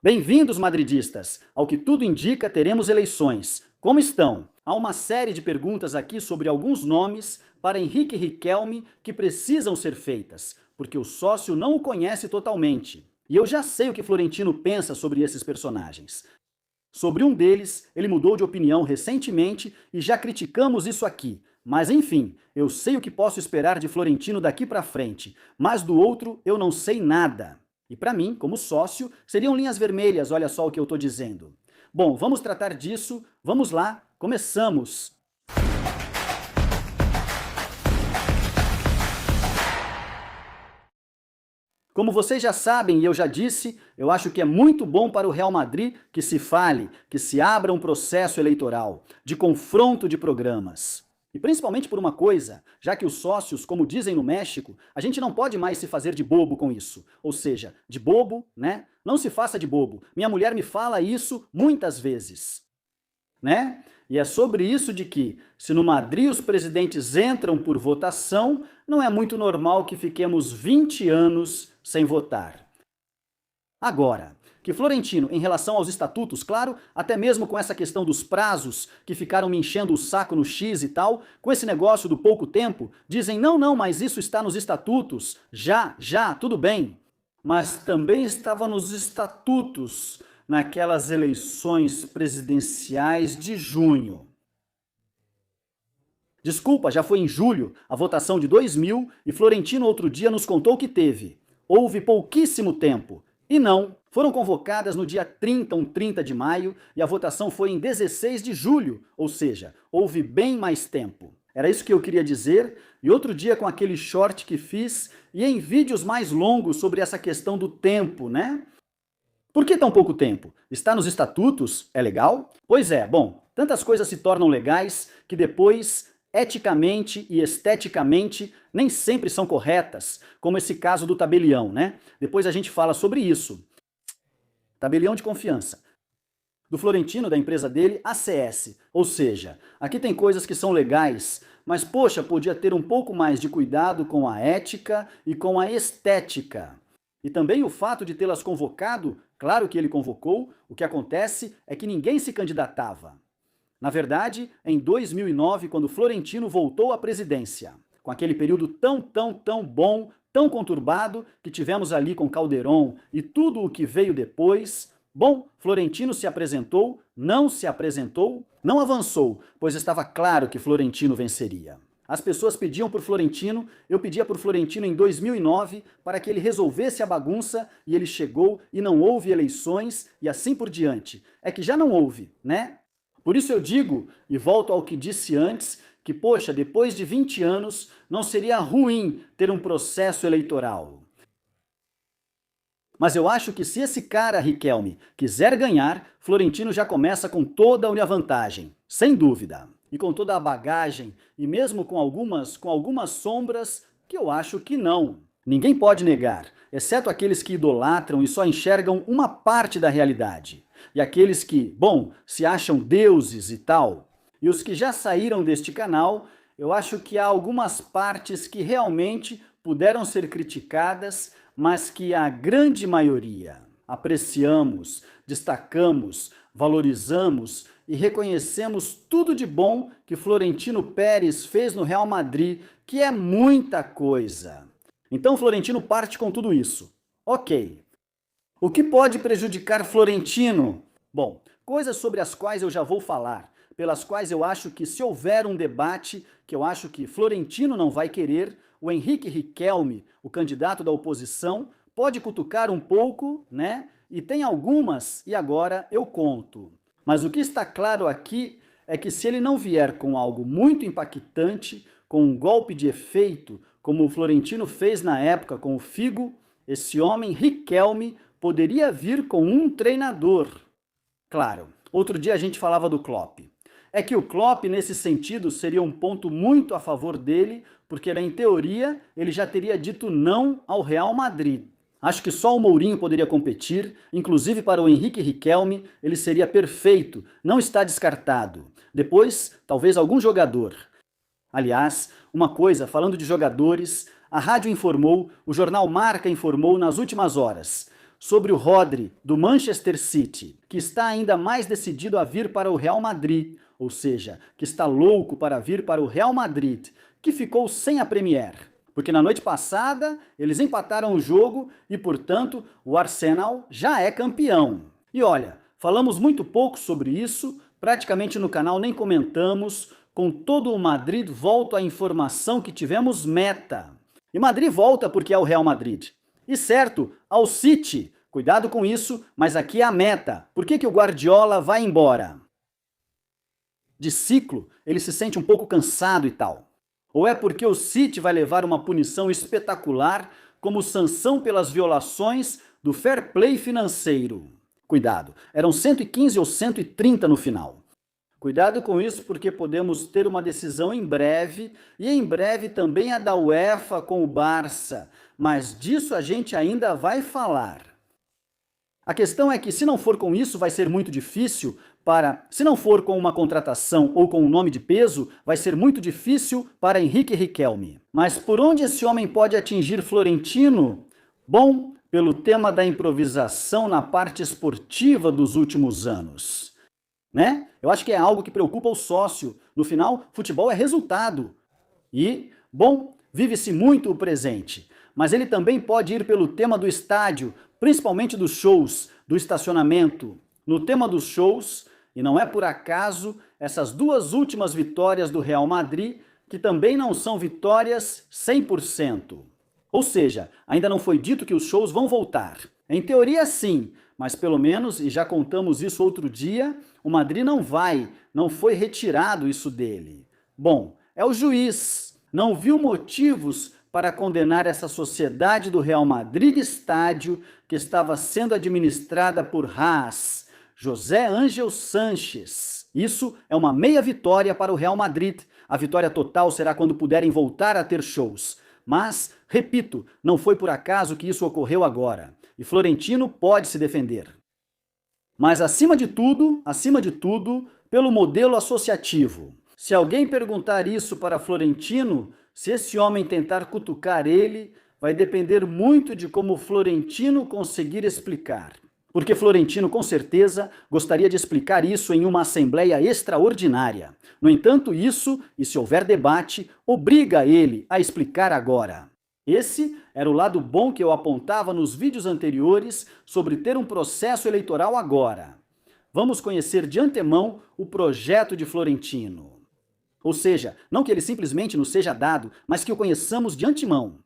Bem-vindos, madridistas! Ao que tudo indica, teremos eleições. Como estão? Há uma série de perguntas aqui sobre alguns nomes para Henrique Riquelme que precisam ser feitas, porque o sócio não o conhece totalmente. E eu já sei o que Florentino pensa sobre esses personagens. Sobre um deles, ele mudou de opinião recentemente e já criticamos isso aqui. Mas enfim, eu sei o que posso esperar de Florentino daqui para frente, mas do outro eu não sei nada. E para mim, como sócio, seriam linhas vermelhas, olha só o que eu estou dizendo. Bom, vamos tratar disso, vamos lá, começamos! Como vocês já sabem e eu já disse, eu acho que é muito bom para o Real Madrid que se fale, que se abra um processo eleitoral, de confronto de programas. E principalmente por uma coisa, já que os sócios, como dizem no México, a gente não pode mais se fazer de bobo com isso. Ou seja, de bobo, né? Não se faça de bobo. Minha mulher me fala isso muitas vezes, né? E é sobre isso de que, se no Madrid os presidentes entram por votação, não é muito normal que fiquemos 20 anos sem votar. Agora, que Florentino, em relação aos estatutos, claro, até mesmo com essa questão dos prazos, que ficaram me enchendo o saco no X e tal, com esse negócio do pouco tempo, dizem, não, mas isso está nos estatutos, já, tudo bem. Mas também estava nos estatutos naquelas eleições presidenciais de junho. Desculpa, já foi em julho, a votação de 2000, e Florentino outro dia nos contou que teve. Houve pouquíssimo tempo. E não, foram convocadas no dia 30 de maio, e a votação foi em 16 de julho, ou seja, houve bem mais tempo. Era isso que eu queria dizer, e outro dia com aquele short que fiz, e em vídeos mais longos sobre essa questão do tempo, né? Por que tão pouco tempo? Está nos estatutos? É legal? Pois é, bom, tantas coisas se tornam legais que depois, eticamente e esteticamente, nem sempre são corretas, como esse caso do tabelião, né? Depois a gente fala sobre isso. Tabelião de confiança. Do Florentino, da empresa dele, ACS. Ou seja, aqui tem coisas que são legais, mas poxa, podia ter um pouco mais de cuidado com a ética e com a estética. E também o fato de tê-las convocado, claro que ele convocou, o que acontece é que ninguém se candidatava. Na verdade, em 2009, quando Florentino voltou à presidência, com aquele período tão bom, tão conturbado, que tivemos ali com Calderón e tudo o que veio depois, bom, Florentino se apresentou, não se apresentou, não avançou, pois estava claro que Florentino venceria. As pessoas pediam por Florentino, eu pedia por Florentino em 2009 para que ele resolvesse a bagunça e ele chegou e não houve eleições e assim por diante. É que já não houve, né? Por isso eu digo, e volto ao que disse antes, que, poxa, depois de 20 anos não seria ruim ter um processo eleitoral. Mas eu acho que se esse cara, Riquelme, quiser ganhar, Florentino já começa com toda a vantagem, sem dúvida. E com toda a bagagem, e mesmo com algumas sombras, que eu acho que não. Ninguém pode negar, exceto aqueles que idolatram e só enxergam uma parte da realidade. E aqueles que, bom, se acham deuses e tal. E os que já saíram deste canal, eu acho que há algumas partes que realmente puderam ser criticadas, mas que a grande maioria apreciamos, destacamos, valorizamos e reconhecemos tudo de bom que Florentino Pérez fez no Real Madrid, que é muita coisa. Então Florentino parte com tudo isso. Ok. O que pode prejudicar Florentino? Bom, coisas sobre as quais eu já vou falar, pelas quais eu acho que se houver um debate, que eu acho que Florentino não vai querer, o Henrique Riquelme, o candidato da oposição, pode cutucar um pouco, né? E tem algumas, e agora eu conto. Mas o que está claro aqui é que se ele não vier com algo muito impactante, com um golpe de efeito, como o Florentino fez na época com o Figo, esse homem, Riquelme, poderia vir com um treinador. Claro, outro dia a gente falava do Klopp. É que o Klopp, nesse sentido, seria um ponto muito a favor dele, porque, em teoria, ele já teria dito não ao Real Madrid. Acho que só o Mourinho poderia competir, inclusive para o Henrique Riquelme, ele seria perfeito, não está descartado. Depois, talvez algum jogador. Aliás, uma coisa, falando de jogadores, a rádio informou, o jornal Marca informou nas últimas horas. sobre o Rodri, do Manchester City, que está ainda mais decidido a vir para o Real Madrid, ou seja, que está louco para vir para o Real Madrid, que ficou sem a Premier. Porque na noite passada eles empataram o jogo e, portanto, o Arsenal já é campeão. E olha, falamos muito pouco sobre isso, praticamente no canal nem comentamos. Com todo o Madrid, volto à informação que tivemos meta. E Madrid volta porque é o Real Madrid. E certo, ao City. Cuidado com isso, mas aqui é a meta. Por que o Guardiola vai embora? De ciclo, ele se sente um pouco cansado e tal. Ou é porque o City vai levar uma punição espetacular como sanção pelas violações do fair play financeiro? Cuidado, eram 115 ou 130 no final. Cuidado com isso porque podemos ter uma decisão em breve e em breve também a da UEFA com o Barça, mas disso a gente ainda vai falar. A questão é que se não for com isso vai ser muito difícil se não for com uma contratação ou com um nome de peso, vai ser muito difícil para Henrique Riquelme. Mas por onde esse homem pode atingir Florentino? Bom, pelo tema da improvisação na parte esportiva dos últimos anos. Né? Eu acho que é algo que preocupa o sócio. No final, futebol é resultado. E, bom, vive-se muito o presente. Mas ele também pode ir pelo tema do estádio, principalmente dos shows, do estacionamento. No tema dos shows, e não é por acaso, essas duas últimas vitórias do Real Madrid, que também não são vitórias 100%. Ou seja, ainda não foi dito que os shows vão voltar. Em teoria, sim, mas pelo menos, e já contamos isso outro dia, o Madrid não foi retirado isso dele. Bom, é o juiz. Não viu motivos para condenar essa sociedade do Real Madrid Estádio que estava sendo administrada por Haas, José Ángel Sanches. Isso é uma meia vitória para o Real Madrid. A vitória total será quando puderem voltar a ter shows. Mas, repito, não foi por acaso que isso ocorreu agora. E Florentino pode se defender. Mas acima de tudo, pelo modelo associativo. Se alguém perguntar isso para Florentino, se esse homem tentar cutucar ele, vai depender muito de como Florentino conseguir explicar. Porque Florentino, com certeza, gostaria de explicar isso em uma assembleia extraordinária. No entanto, isso, e se houver debate, obriga ele a explicar agora. Esse era o lado bom que eu apontava nos vídeos anteriores sobre ter um processo eleitoral agora. Vamos conhecer de antemão o projeto de Florentino. Ou seja, não que ele simplesmente nos seja dado, mas que o conheçamos de antemão.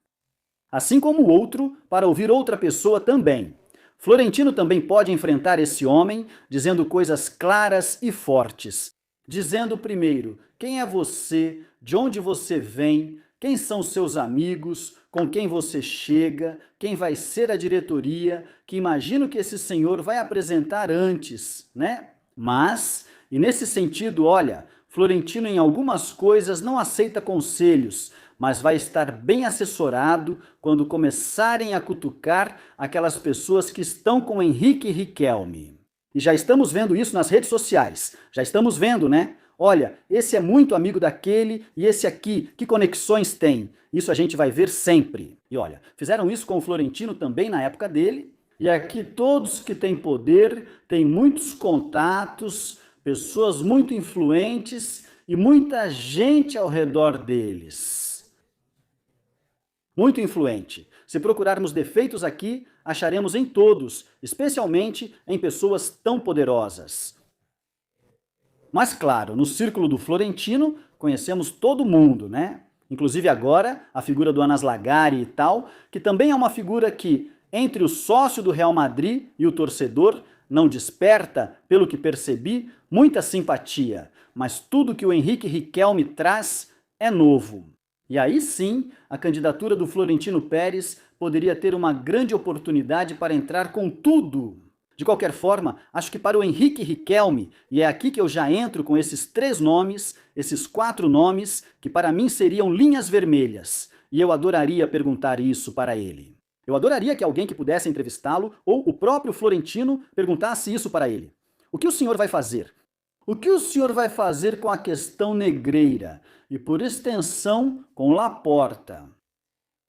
Assim como o outro, para ouvir outra pessoa também. Florentino também pode enfrentar esse homem dizendo coisas claras e fortes. Dizendo primeiro, quem é você, de onde você vem, quem são seus amigos, com quem você chega, quem vai ser a diretoria, que imagino que esse senhor vai apresentar antes, né? Mas, e nesse sentido, olha, Florentino em algumas coisas não aceita conselhos, mas vai estar bem assessorado quando começarem a cutucar aquelas pessoas que estão com Henrique Riquelme. E já estamos vendo isso nas redes sociais. Já estamos vendo, né? Olha, esse é muito amigo daquele e esse aqui, que conexões tem? Isso a gente vai ver sempre. E olha, fizeram isso com o Florentino também na época dele. E aqui todos que têm poder, têm muitos contatos, pessoas muito influentes e muita gente ao redor deles. Muito influente. Se procurarmos defeitos aqui, acharemos em todos, especialmente em pessoas tão poderosas. Mas claro, no círculo do Florentino, conhecemos todo mundo, né? Inclusive agora, a figura do Anas Lagari e tal, que também é uma figura que, entre o sócio do Real Madrid e o torcedor, não desperta, pelo que percebi, muita simpatia. Mas tudo que o Henrique Riquelme traz é novo. E aí sim, a candidatura do Florentino Pérez poderia ter uma grande oportunidade para entrar com tudo. De qualquer forma, acho que para o Henrique Riquelme, e é aqui que eu já entro com esses 3 nomes, esses 4 nomes, que para mim seriam linhas vermelhas, e eu adoraria perguntar isso para ele. Eu adoraria que alguém que pudesse entrevistá-lo, ou o próprio Florentino, perguntasse isso para ele. O que o senhor vai fazer? O que o senhor vai fazer com a questão negreira? E por extensão, com Laporta,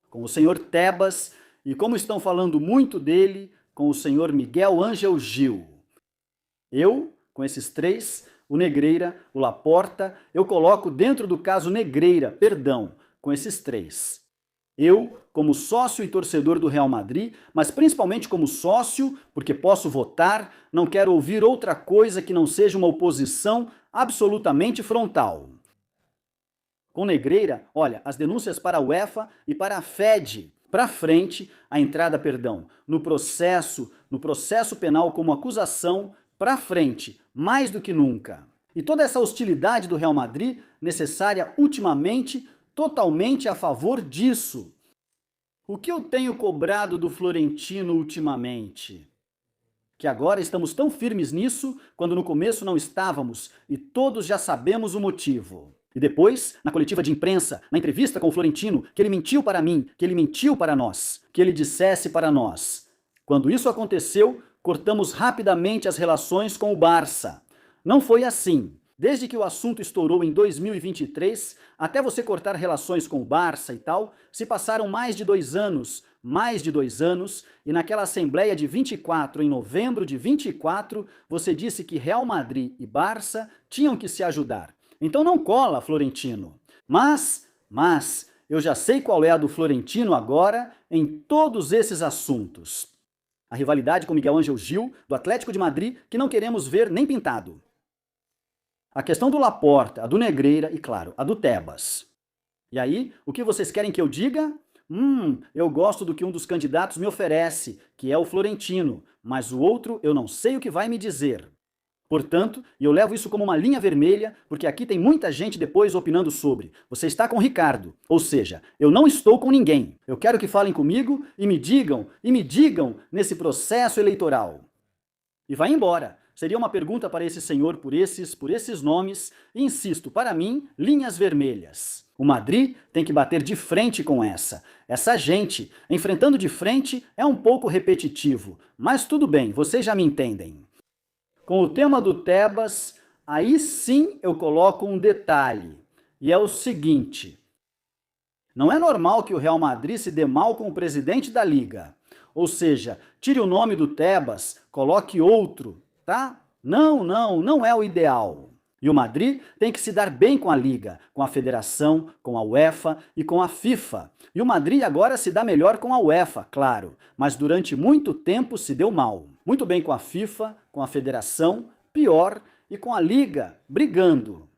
com o senhor Tebas, e como estão falando muito dele, com o senhor Miguel Ângelo Gil. Eu, com esses três, o Negreira, o Laporta, eu coloco dentro do caso Negreira, perdão, com esses três. Eu, como sócio e torcedor do Real Madrid, mas principalmente como sócio, porque posso votar, não quero ouvir outra coisa que não seja uma oposição absolutamente frontal. Com Negreira, olha, as denúncias para a UEFA e para a FED, para frente, a entrada, perdão, no processo penal como acusação, para frente, mais do que nunca. E toda essa hostilidade do Real Madrid, necessária ultimamente, totalmente a favor disso. O que eu tenho cobrado do Florentino ultimamente? Que agora estamos tão firmes nisso, quando no começo não estávamos, e todos já sabemos o motivo. E depois, na coletiva de imprensa, na entrevista com o Florentino, que ele mentiu para mim, que ele mentiu para nós, que ele dissesse para nós. Quando isso aconteceu, cortamos rapidamente as relações com o Barça. Não foi assim. Desde que o assunto estourou em 2023, até você cortar relações com o Barça e tal, se passaram mais de 2 anos, e naquela assembleia de 24, em novembro de 24, você disse que Real Madrid e Barça tinham que se ajudar. Então não cola, Florentino. Mas, eu já sei qual é a do Florentino agora em todos esses assuntos. A rivalidade com Miguel Ângelo Gil, do Atlético de Madrid, que não queremos ver nem pintado. A questão do Laporta, a do Negreira e, claro, a do Tebas. E aí, o que vocês querem que eu diga? Eu gosto do que um dos candidatos me oferece, que é o Florentino, mas o outro eu não sei o que vai me dizer. Portanto, eu levo isso como uma linha vermelha, porque aqui tem muita gente depois opinando sobre. Você está com o Ricardo, ou seja, eu não estou com ninguém. Eu quero que falem comigo e me digam nesse processo eleitoral. E vai embora. Seria uma pergunta para esse senhor por esses nomes, e insisto, para mim, linhas vermelhas. O Madrid tem que bater de frente com essa gente. Enfrentando de frente é um pouco repetitivo, mas tudo bem, vocês já me entendem. Com o tema do Tebas, aí sim eu coloco um detalhe, e é o seguinte: não é normal que o Real Madrid se dê mal com o presidente da Liga, ou seja, tire o nome do Tebas, coloque outro, tá? Não é o ideal. E o Madrid tem que se dar bem com a Liga, com a Federação, com a UEFA e com a FIFA. E o Madrid agora se dá melhor com a UEFA, claro, mas durante muito tempo se deu mal. Muito bem com a FIFA, com a Federação, pior, e com a Liga, brigando.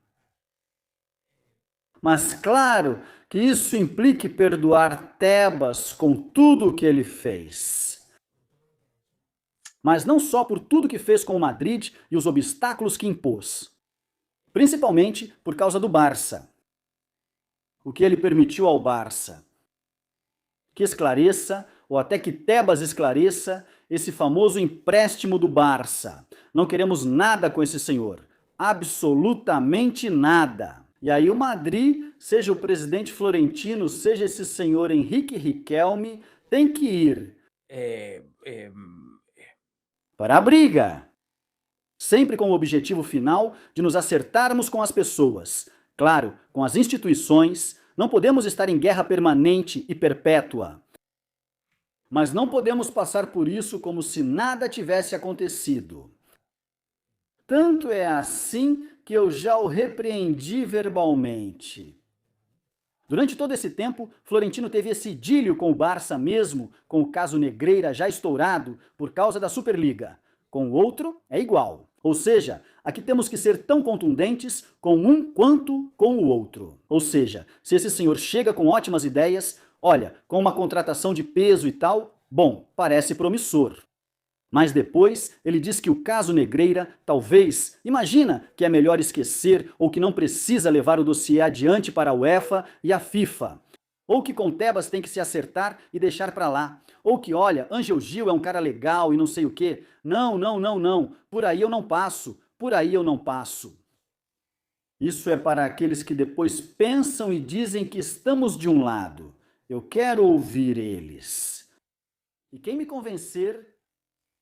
Mas claro que isso implique perdoar Tebas com tudo o que ele fez. Mas não só por tudo que fez com o Madrid e os obstáculos que impôs. Principalmente por causa do Barça. O que ele permitiu ao Barça. Que esclareça, ou até que Tebas esclareça, esse famoso empréstimo do Barça. Não queremos nada com esse senhor. Absolutamente nada. E aí o Madrid, seja o presidente Florentino, seja esse senhor Henrique Riquelme, tem que ir para a briga. Sempre com o objetivo final de nos acertarmos com as pessoas. Claro, com as instituições, não podemos estar em guerra permanente e perpétua. Mas não podemos passar por isso como se nada tivesse acontecido. Tanto é assim que eu já o repreendi verbalmente. Durante todo esse tempo, Florentino teve esse idílio com o Barça mesmo, com o caso Negreira já estourado por causa da Superliga. Com o outro, é igual. Ou seja, aqui temos que ser tão contundentes com um quanto com o outro. Ou seja, se esse senhor chega com ótimas ideias, olha, com uma contratação de peso e tal, bom, parece promissor. Mas depois ele diz que o caso Negreira, talvez, imagina que é melhor esquecer ou que não precisa levar o dossiê adiante para a UEFA e a FIFA. Ou que com Tebas tem que se acertar e deixar para lá. Ou que, olha, Ângelo Gil é um cara legal e não sei o quê. Não. Por aí eu não passo. Isso é para aqueles que depois pensam e dizem que estamos de um lado. Eu quero ouvir eles. E quem me convencer,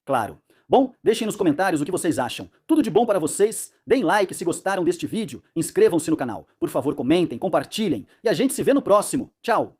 claro. Bom, deixem nos comentários o que vocês acham. Tudo de bom para vocês? Deem like se gostaram deste vídeo. Inscrevam-se no canal. Por favor, comentem, compartilhem. E a gente se vê no próximo. Tchau!